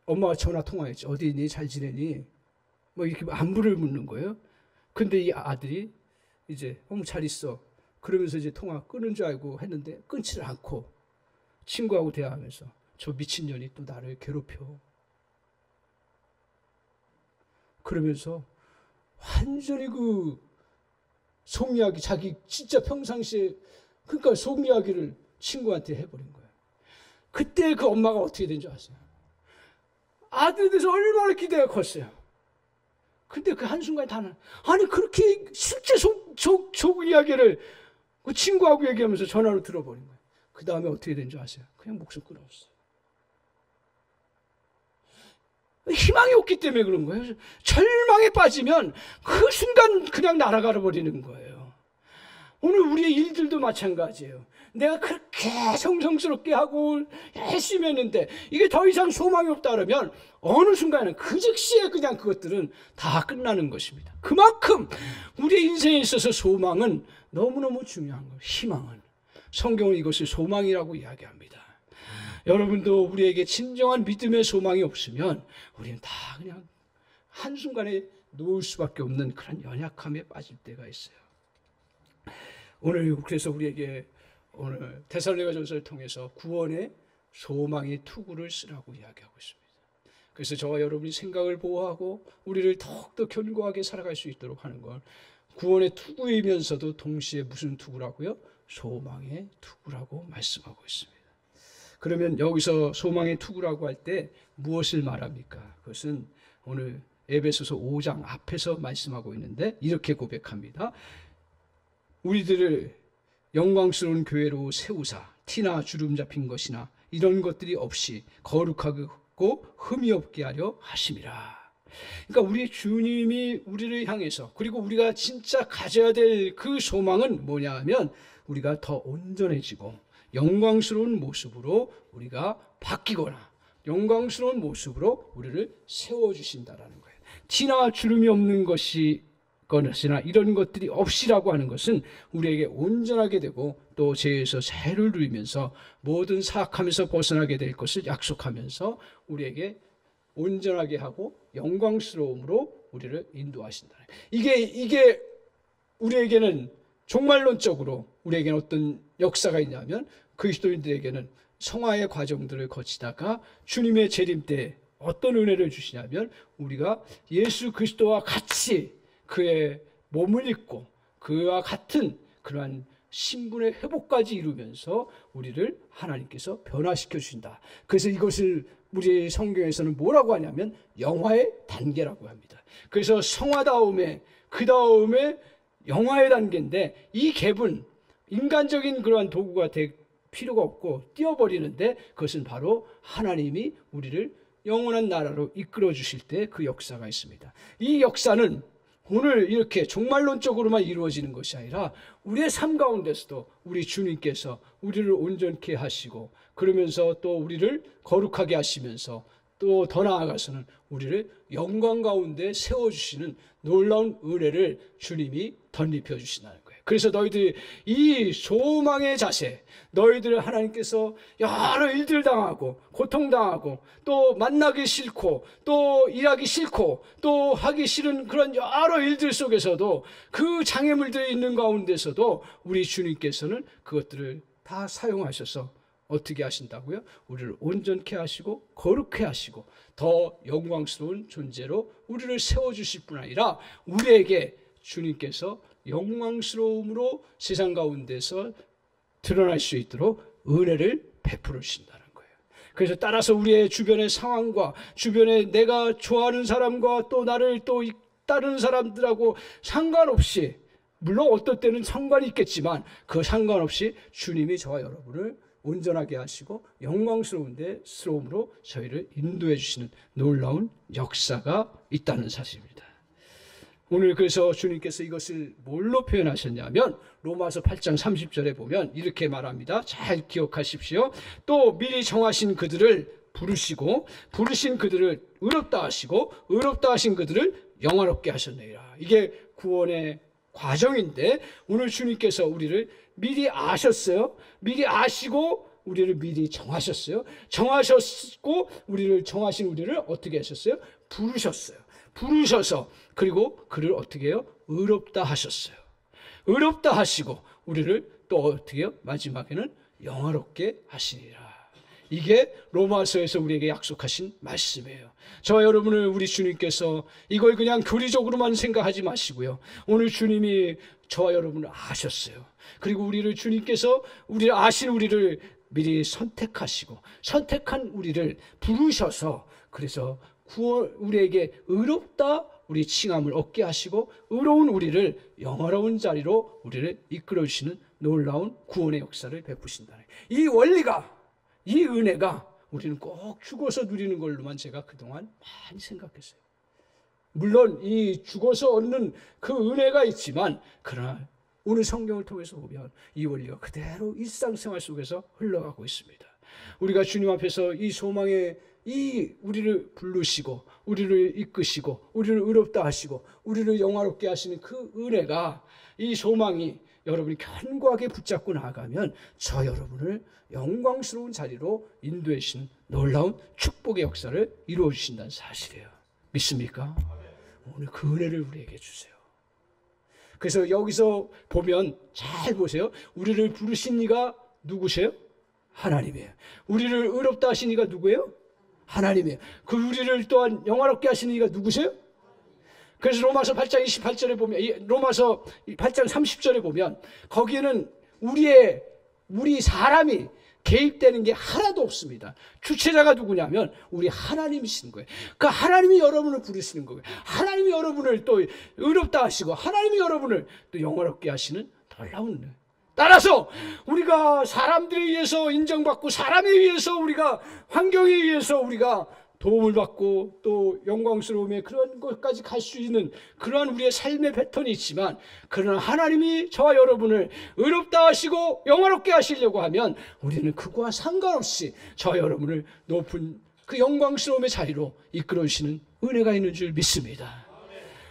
엄마가 전화 통화했죠. 어디 있니? 잘 지내니? 뭐 이렇게 안부를 묻는 거예요. 근데 이 아들이 이제 잘 있어. 그러면서 이제 통화 끊은 줄 알고 했는데 끊지를 않고 친구하고 대화하면서 저 미친년이 또 나를 괴롭혀. 그러면서 완전히 그 속이야기, 자기 진짜 평상시에 그러니까 속이야기를 친구한테 해버린 거예요. 그때 그 엄마가 어떻게 된 줄 아세요? 아들에 대해서 얼마나 기대가 컸어요. 근데 그 한순간에 아니 그렇게 실제 속 이야기를 그 친구하고 얘기하면서 전화로 들어버린 거예요. 그 다음에 어떻게 된 줄 아세요? 그냥 목숨 끊었어요. 희망이 없기 때문에 그런 거예요. 절망에 빠지면 그 순간 그냥 날아가 버리는 거예요. 오늘 우리의 일들도 마찬가지예요. 내가 그렇게 성성스럽게 하고 열심히 했는데 이게 더 이상 소망이 없다 그러면 어느 순간에는 그 즉시에 그냥 그것들은 다 끝나는 것입니다. 그만큼 우리의 인생에 있어서 소망은 너무너무 중요한 거예요. 희망은. 성경은 이것을 소망이라고 이야기합니다. 여러분도 우리에게 진정한 믿음의 소망이 없으면 우리는 다 그냥 한순간에 놓을 수밖에 없는 그런 연약함에 빠질 때가 있어요. 오늘 그래서 우리에게 오늘 데살로니가전서를 통해서 구원의 소망의 투구를 쓰라고 이야기하고 있습니다. 그래서 저와 여러분이 생각을 보호하고 우리를 더욱더 견고하게 살아갈 수 있도록 하는 건 구원의 투구이면서도 동시에 무슨 투구라고요? 소망의 투구라고 말씀하고 있습니다. 그러면 여기서 소망의 투구라고 할 때 무엇을 말합니까? 그것은 오늘 에베소서 5장 앞에서 말씀하고 있는데 이렇게 고백합니다. 우리들을 영광스러운 교회로 세우사 티나 주름 잡힌 것이나 이런 것들이 없이 거룩하고 흠이 없게 하려 하심이라. 그러니까 우리 주님이 우리를 향해서 그리고 우리가 진짜 가져야 될 그 소망은 뭐냐 하면 우리가 더 온전해지고 영광스러운 모습으로 우리가 바뀌거나 영광스러운 모습으로 우리를 세워주신다라는 거예요. 티나 주름이 없는 것이거나 이런 것들이 없이라고 하는 것은 우리에게 온전하게 되고 또 죄에서 자유를 누리면서 모든 사악함에서 벗어나게 될 것을 약속하면서 우리에게 온전하게 하고 영광스러움으로 우리를 인도하신다. 이게 우리에게는 종말론적으로 우리에게는 어떤 역사가 있냐면 그리스도인들에게는 성화의 과정들을 거치다가 주님의 재림 때 어떤 은혜를 주시냐면 우리가 예수 그리스도와 같이 그의 몸을 입고 그와 같은 그러한 신분의 회복까지 이루면서 우리를 하나님께서 변화시켜 주신다. 그래서 이것을 우리 성경에서는 뭐라고 하냐면 영화의 단계라고 합니다. 그래서 성화다움에 그 다음에 영화의 단계인데, 이 갭은 인간적인 그러한 도구가 될 필요가 없고 띄워버리는데, 그것은 바로 하나님이 우리를 영원한 나라로 이끌어 주실 때 그 역사가 있습니다. 이 역사는 오늘 이렇게 종말론적으로만 이루어지는 것이 아니라 우리의 삶 가운데서도 우리 주님께서 우리를 온전케 하시고, 그러면서 또 우리를 거룩하게 하시면서, 또 더 나아가서는 우리를 영광 가운데 세워주시는 놀라운 은혜를 주님이 덧입혀 주신다는 거예요. 그래서 너희들이 이 소망의 자세, 너희들 하나님께서 여러 일들 당하고 고통당하고 또 만나기 싫고 또 일하기 싫고 또 하기 싫은 그런 여러 일들 속에서도, 그 장애물들이 있는 가운데서도 우리 주님께서는 그것들을 다 사용하셔서 어떻게 하신다고요? 우리를 온전케 하시고 거룩케 하시고 더 영광스러운 존재로 우리를 세워주실 뿐 아니라 우리에게 주님께서 영광스러움으로 세상 가운데서 드러날 수 있도록 은혜를 베풀어 주신다는 거예요. 그래서 따라서 우리의 주변의 상황과 주변에 내가 좋아하는 사람과 또 나를 또 따르는 사람들하고 상관없이, 물론 어떨 때는 상관이 있겠지만 그 상관없이 주님이 저와 여러분을 온전하게 하시고 영광스러움으로 저희를 인도해 주시는 놀라운 역사가 있다는 사실입니다. 오늘 그래서 주님께서 이것을 뭘로 표현하셨냐면 로마서 8장 30절에 보면 이렇게 말합니다. 잘 기억하십시오. 또 미리 정하신 그들을 부르시고 부르신 그들을 의롭다 하시고 의롭다 하신 그들을 영화롭게 하셨느니라. 이게 구원의 과정인데, 오늘 주님께서 우리를 미리 아셨어요. 미리 아시고 우리를 미리 정하셨어요. 정하셨고 정하신 우리를 어떻게 하셨어요? 부르셨어요. 부르셔서 그리고 그를 어떻게 해요? 의롭다 하셨어요. 의롭다 하시고 우리를 또 어떻게 해요? 마지막에는 영화롭게 하시리라. 이게 로마서에서 우리에게 약속하신 말씀이에요. 저와 여러분을 우리 주님께서 이걸 그냥 교리적으로만 생각하지 마시고요. 오늘 주님이 저와 여러분을 아셨어요. 그리고 우리를 주님께서 우리를 아신 우리를 미리 선택하시고 선택한 우리를 부르셔서, 그래서 우리에게 의롭다 우리 칭함을 얻게 하시고 의로운 우리를 영화로운 자리로 우리를 이끌어 주시는 놀라운 구원의 역사를 베푸신다는 이 원리가, 이 은혜가 우리는 꼭 죽어서 누리는 걸로만 제가 그동안 많이 생각했어요. 물론 이 죽어서 얻는 그 은혜가 있지만, 그러나 오늘 성경을 통해서 보면 이 원리가 그대로 일상생활 속에서 흘러가고 있습니다. 우리가 주님 앞에서 이 소망의 우리를 부르시고 우리를 이끄시고 우리를 의롭다 하시고 우리를 영화롭게 하시는 그 은혜가, 이 소망이 여러분이 견고하게 붙잡고 나아가면 저 여러분을 영광스러운 자리로 인도해 주신 놀라운 축복의 역사를 이루어 주신다는 사실이에요. 믿습니까? 오늘 그 은혜를 우리에게 주세요. 그래서 여기서 보면 잘 보세요. 우리를 부르신 이가 누구세요? 하나님이에요. 우리를 의롭다 하신 이가 누구예요? 하나님이에요. 그 우리를 또한 영화롭게 하시는 이가 누구세요? 그래서 로마서 8장 28절에 보면, 로마서 8장 30절에 보면 거기에는 우리 사람이 개입되는 게 하나도 없습니다. 주체자가 누구냐면 우리 하나님이신 거예요. 그 하나님이 여러분을 부르시는 거예요. 하나님이 여러분을 또 의롭다 하시고 하나님이 여러분을 또 영화롭게 하시는 놀라운 일. 따라서 우리가 사람들에 의해서 인정받고 사람에 의해서 우리가 환경에 의해서 우리가 도움을 받고 또 영광스러움의 그런 것까지 갈 수 있는 그러한 우리의 삶의 패턴이 있지만, 그러나 하나님이 저와 여러분을 의롭다 하시고 영화롭게 하시려고 하면 우리는 그거와 상관없이 저와 여러분을 높은 그 영광스러움의 자리로 이끌어 주시는 은혜가 있는 줄 믿습니다.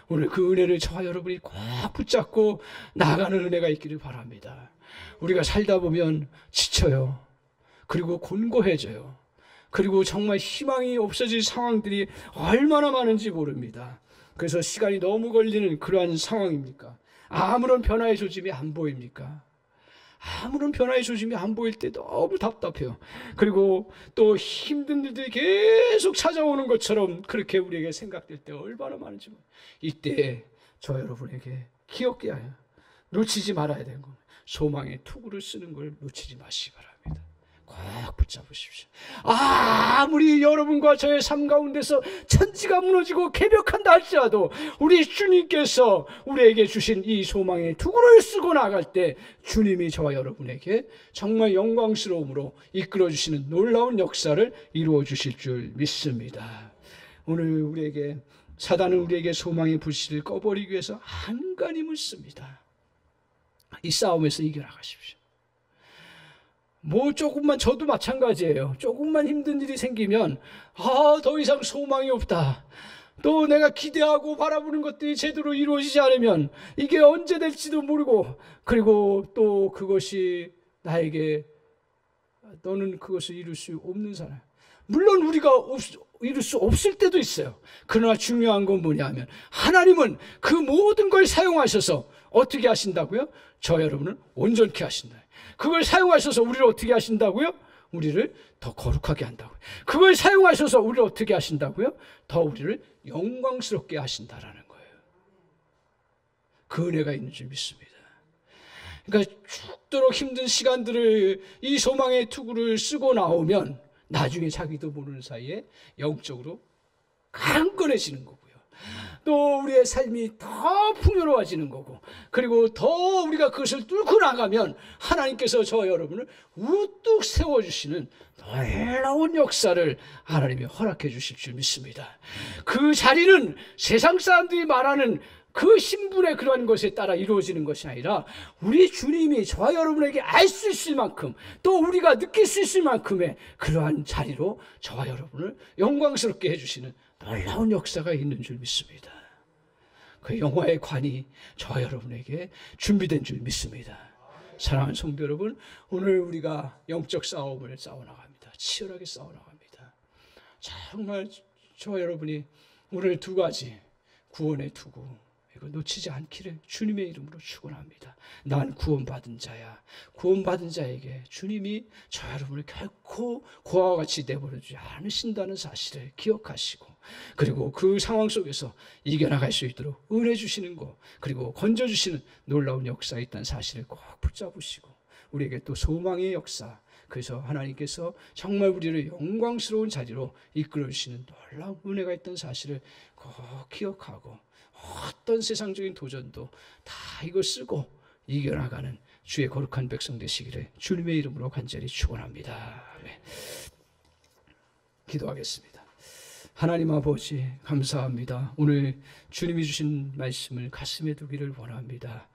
오늘 그 은혜를 저와 여러분이 꼭 붙잡고 나아가는 은혜가 있기를 바랍니다. 우리가 살다 보면 지쳐요. 그리고 곤고해져요. 그리고 정말 희망이 없어질 상황들이 얼마나 많은지 모릅니다. 그래서 시간이 너무 걸리는 그러한 상황입니까? 아무런 변화의 조짐이 안 보입니까? 아무런 변화의 조짐이 안 보일 때 너무 답답해요. 그리고 또 힘든 일들이 계속 찾아오는 것처럼 그렇게 우리에게 생각될 때 얼마나 많은지. 이때 저 여러분에게 기억해야 놓치지 말아야 되는 겁니다. 소망의 투구를 쓰는 걸 놓치지 마시기 바랍니다. 꼭 붙잡으십시오. 아무리 여러분과 저의 삶 가운데서 천지가 무너지고 개벽한다 할지라도 우리 주님께서 우리에게 주신 이 소망의 투구를 쓰고 나갈 때 주님이 저와 여러분에게 정말 영광스러움으로 이끌어주시는 놀라운 역사를 이루어 주실 줄 믿습니다. 오늘 우리에게 사단은 우리에게 소망의 불씨를 꺼버리기 위해서 한간힘을 씁니다. 이 싸움에서 이겨나가십시오. 뭐 조금만, 저도 마찬가지예요. 조금만 힘든 일이 생기면 더 이상 소망이 없다. 또 내가 기대하고 바라보는 것들이 제대로 이루어지지 않으면 이게 언제 될지도 모르고, 그리고 또 그것이 나에게, 너는 그것을 이룰 수 없는 사람. 물론 우리가 이룰 수 없을 때도 있어요. 그러나 중요한 건 뭐냐면 하나님은 그 모든 걸 사용하셔서 어떻게 하신다고요? 저 여러분을 온전케 하신다. 그걸 사용하셔서 우리를 어떻게 하신다고요? 우리를 더 거룩하게 한다고요. 그걸 사용하셔서 우리를 어떻게 하신다고요? 더 우리를 영광스럽게 하신다라는 거예요. 그 은혜가 있는 줄 믿습니다. 그러니까 죽도록 힘든 시간들을 이 소망의 투구를 쓰고 나오면 나중에 자기도 모르는 사이에 영적으로 강건해지는 거고요. 또 우리의 삶이 더 풍요로워지는 거고, 그리고 더 우리가 그것을 뚫고 나가면 하나님께서 저 여러분을 우뚝 세워주시는 놀라운 역사를 하나님이 허락해 주실 줄 믿습니다. 그 자리는 세상 사람들이 말하는 그 신분의 그러한 것에 따라 이루어지는 것이 아니라 우리 주님이 저와 여러분에게 알 수 있을 만큼, 또 우리가 느낄 수 있을 만큼의 그러한 자리로 저와 여러분을 영광스럽게 해주시는 놀라운 역사가 있는 줄 믿습니다. 그 영화의 관이 저와 여러분에게 준비된 줄 믿습니다. 사랑하는 성도 여러분, 오늘 우리가 영적 싸움을 싸워나갑니다. 치열하게 싸워나갑니다. 정말 저와 여러분이 오늘 두 가지 구원의 투구, 이거 놓치지 않기를 주님의 이름으로 축원합니다. 난 구원받은 자야. 구원받은 자에게 주님이 저 여러분을 결코 고아와 같이 내버려두지 않으신다는 사실을 기억하시고, 그리고 그 상황 속에서 이겨나갈 수 있도록 은혜 주시는 것, 그리고 건져주시는 놀라운 역사가 있다는 사실을 꼭 붙잡으시고, 우리에게 또 소망의 역사, 그래서 하나님께서 정말 우리를 영광스러운 자리로 이끌어주시는 놀라운 은혜가 있다는 사실을 꼭 기억하고, 어떤 세상적인 도전도 다 이거 쓰고 이겨나가는 주의 거룩한 백성 되시기를 주님의 이름으로 간절히 축원합니다. 네. 기도하겠습니다. 하나님 아버지 감사합니다. 오늘 주님이 주신 말씀을 가슴에 두기를 원합니다.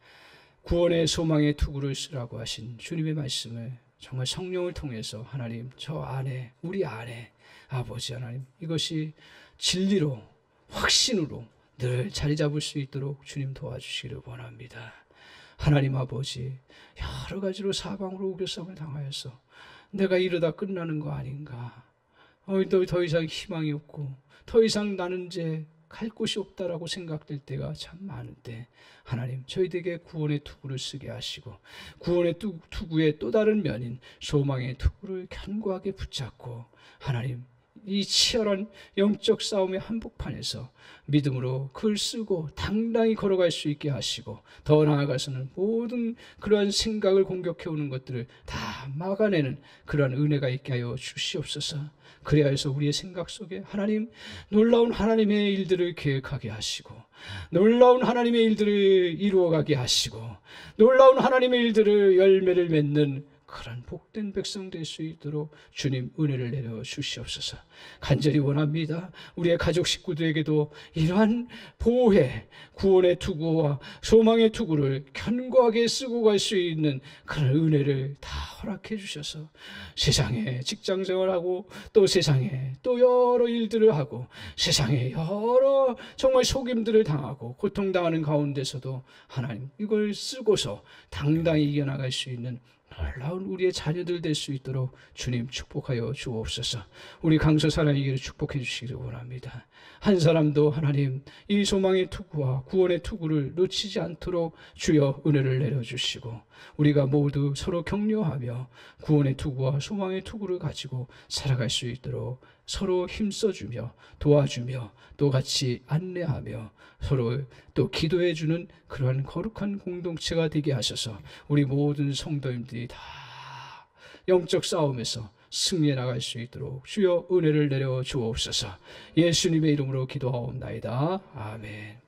구원의 소망의 투구를 쓰라고 하신 주님의 말씀을 정말 성령을 통해서 하나님 저 안에, 우리 안에 아버지 하나님, 이것이 진리로, 확신으로 늘 자리 잡을 수 있도록 주님 도와주시기를 원합니다. 하나님 아버지, 여러 가지로 사방으로 우겨쌈을 당하여서 내가 이러다 끝나는 거 아닌가, 더 이상 희망이 없고 더 이상 나는 이제 갈 곳이 없다라고 생각될 때가 참 많은데, 하나님 저희들에게 구원의 투구를 쓰게 하시고, 구원의 투구의 또 다른 면인 소망의 투구를 견고하게 붙잡고, 하나님 이 치열한 영적 싸움의 한복판에서 믿음으로 글 쓰고 당당히 걸어갈 수 있게 하시고, 더 나아가서는 모든 그러한 생각을 공격해오는 것들을 다 막아내는 그러한 은혜가 있게 하여 주시옵소서. 그래야 해서 우리의 생각 속에 하나님, 놀라운 하나님의 일들을 계획하게 하시고, 놀라운 하나님의 일들을 이루어가게 하시고, 놀라운 하나님의 일들을 열매를 맺는 그런 복된 백성 될 수 있도록 주님 은혜를 내려 주시옵소서. 간절히 원합니다. 우리의 가족 식구들에게도 이러한 보호의 구원의 투구와 소망의 투구를 견고하게 쓰고 갈 수 있는 그런 은혜를 다 허락해 주셔서 세상에 직장 생활하고, 또 세상에 또 여러 일들을 하고, 세상에 여러 정말 속임들을 당하고 고통당하는 가운데서도 하나님 이걸 쓰고서 당당히 이겨나갈 수 있는 놀라운 우리의 자녀들 될 수 있도록 주님 축복하여 주옵소서. 우리 강서 사랑이기를 축복해 주시기를 원합니다. 한 사람도 하나님 이 소망의 투구와 구원의 투구를 놓치지 않도록 주여 은혜를 내려주시고, 우리가 모두 서로 격려하며 구원의 투구와 소망의 투구를 가지고 살아갈 수 있도록 서로 힘써주며 도와주며 또 같이 안내하며 서로 또 기도해주는 그러한 거룩한 공동체가 되게 하셔서 우리 모든 성도님들이 다 영적 싸움에서 승리해 나갈 수 있도록 주여 은혜를 내려 주옵소서. 예수님의 이름으로 기도하옵나이다. 아멘.